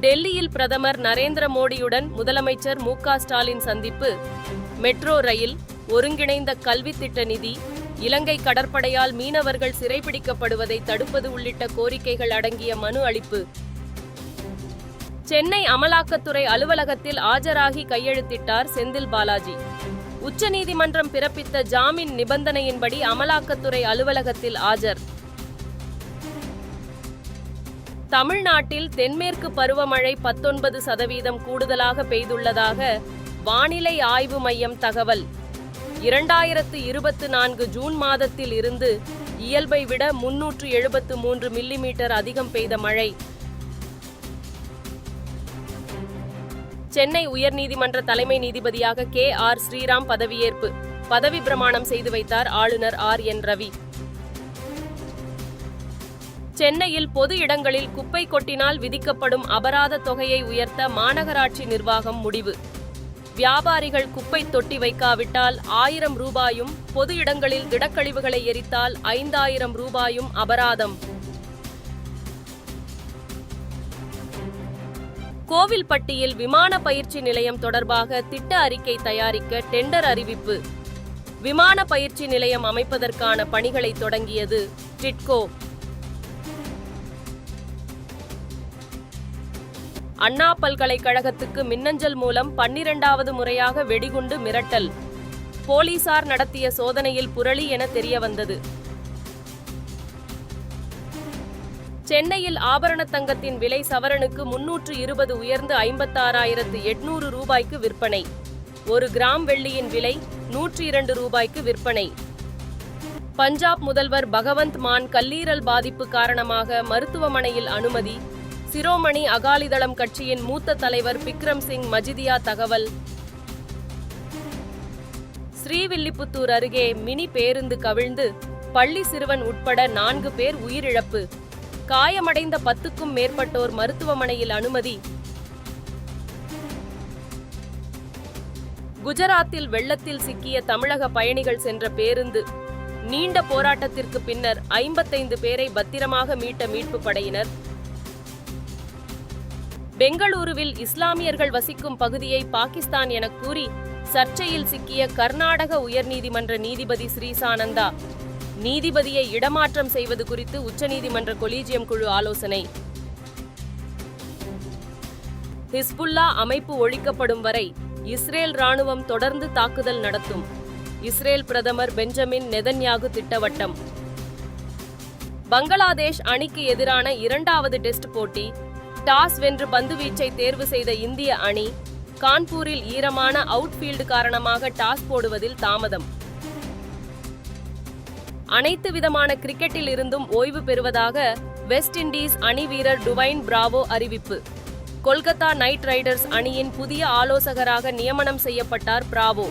டெல்லியில் பிரதமர் நரேந்திர மோடியுடன் முதலமைச்சர் மு.க. ஸ்டாலின் சந்திப்பு. மெட்ரோ ரயில், ஒருங்கிணைந்த கல்வி திட்ட நிதி, இலங்கை கடற்படையால் மீனவர்கள் சிறைபிடிக்கப்படுவதை தடுப்பது உள்ளிட்ட கோரிக்கைகள் அடங்கிய மனு அளிப்பு. சென்னை அமலாக்கத்துறை அலுவலகத்தில் ஆஜராகி கையெழுத்திட்டார் செந்தில் பாலாஜி. உச்சநீதிமன்றம் பிறப்பித்த ஜாமீன் நிபந்தனையின்படி அமலாக்கத்துறை அலுவலகத்தில் ஆஜர். தமிழ்நாட்டில் தென்மேற்கு பருவமழை 19% கூடுதலாக பெய்துள்ளதாக வானிலை ஆய்வு மையம் தகவல். 2024 ஜூன் மாதத்தில் இருந்து இயல்பை விட 373 மில்லிமீட்டர் அதிகம் பெய்த மழை. சென்னை உயர்நீதிமன்ற தலைமை நீதிபதியாக கே.ஆர். ஸ்ரீராம் பதவியேற்பு. பதவி பிரமாணம் செய்து வைத்தார் ஆளுநர் ஆர்.என். ரவி. சென்னையில் பொது இடங்களில் குப்பை கொட்டினால் விதிக்கப்படும் அபராத தொகையை உயர்த்த மாநகராட்சி நிர்வாகம் முடிவு. வியாபாரிகள் குப்பை தொட்டி வைக்காவிட்டால் 1000 ரூபாயும், பொது இடங்களில் திடக்கழிவுகளை எரித்தால் 5000 ரூபாயும் அபராதம். கோவில்பட்டியில் விமான பயிற்சி நிலையம் தொடர்பாக திட்ட அறிக்கை தயாரிக்க டெண்டர் அறிவிப்பு. விமான பயிற்சி நிலையம் அமைப்பதற்கான பணிகளை தொடங்கியது டிட்கோ. அண்ணா பல்கலைக்கழகத்துக்கு மின்னஞ்சல் மூலம் 12வது முறையாக வெடிகுண்டு மிரட்டல். போலீசார் நடத்திய சோதனையில் புரளி என தெரியவந்தது. சென்னையில் ஆபரண தங்கத்தின் விலை சவரனுக்கு 320 உயர்ந்து 56,800 ரூபாய்க்கு விற்பனை. 1 கிராம் வெள்ளியின் விலை 102 ரூபாய்க்கு விற்பனை. பஞ்சாப் முதல்வர் பகவந்த் மான் கல்லீரல் பாதிப்பு காரணமாக மருத்துவமனையில் அனுமதி. சிரோமணி அகாலிதளம் கட்சியின் மூத்த தலைவர் பிக்ரம் சிங் மஜிதியா தகவல். ஸ்ரீவில்லிபுத்தூர் அருகே மினி பேருந்து கவிழ்ந்து பள்ளி சிறுவன் உட்பட 4 பேர் உயிரிழப்பு. காயமடைந்த 10க்கும் மேற்பட்டோர் மருத்துவமனையில் அனுமதி. குஜராத்தில் வெள்ளத்தில் சிக்கிய தமிழக பயணிகள் சென்ற பேருந்து. நீண்ட போராட்டத்திற்கு பின்னர் 55 பேரை பத்திரமாக மீட்ட மீட்பு படையினர். பெங்களூருவில் இஸ்லாமியர்கள் வசிக்கும் பகுதியை பாகிஸ்தான் என கூறி சர்ச்சையில் சிக்கிய கர்நாடக உயர்நீதிமன்ற நீதிபதி ஸ்ரீசானந்தா. நீதிபதியை இடமாற்றம் செய்வது குறித்து உச்சநீதிமன்ற கொலீஜியம் குழு ஆலோசனை. ஹிஸ்புல்லா அமைப்பு ஒழிக்கப்படும் வரை இஸ்ரேல் ராணுவம் தொடர்ந்து தாக்குதல் நடத்தும். இஸ்ரேல் பிரதமர் பெஞ்சமின் நெதன்யாகு திட்டவட்டம். பங்களாதேஷ் அணிக்கு எதிரான 2வது டெஸ்ட் போட்டி. டாஸ் வென்று பந்துவீச்சை தேர்வு செய்த இந்திய அணி. கான்பூரில் ஈரமான அவுட்ஃபீல்டு காரணமாக டாஸ் போடுவதில் தாமதம். அனைத்து விதமான கிரிக்கெட்டில் இருந்தும் ஓய்வு பெறுவதாக வெஸ்ட் இண்டீஸ் அணி வீரர் டுவைன் பிராவோ அறிவிப்பு. கொல்கத்தா நைட் ரைடர்ஸ் அணியின் புதிய ஆலோசகராக நியமனம் செய்யப்பட்டார் பிராவோ.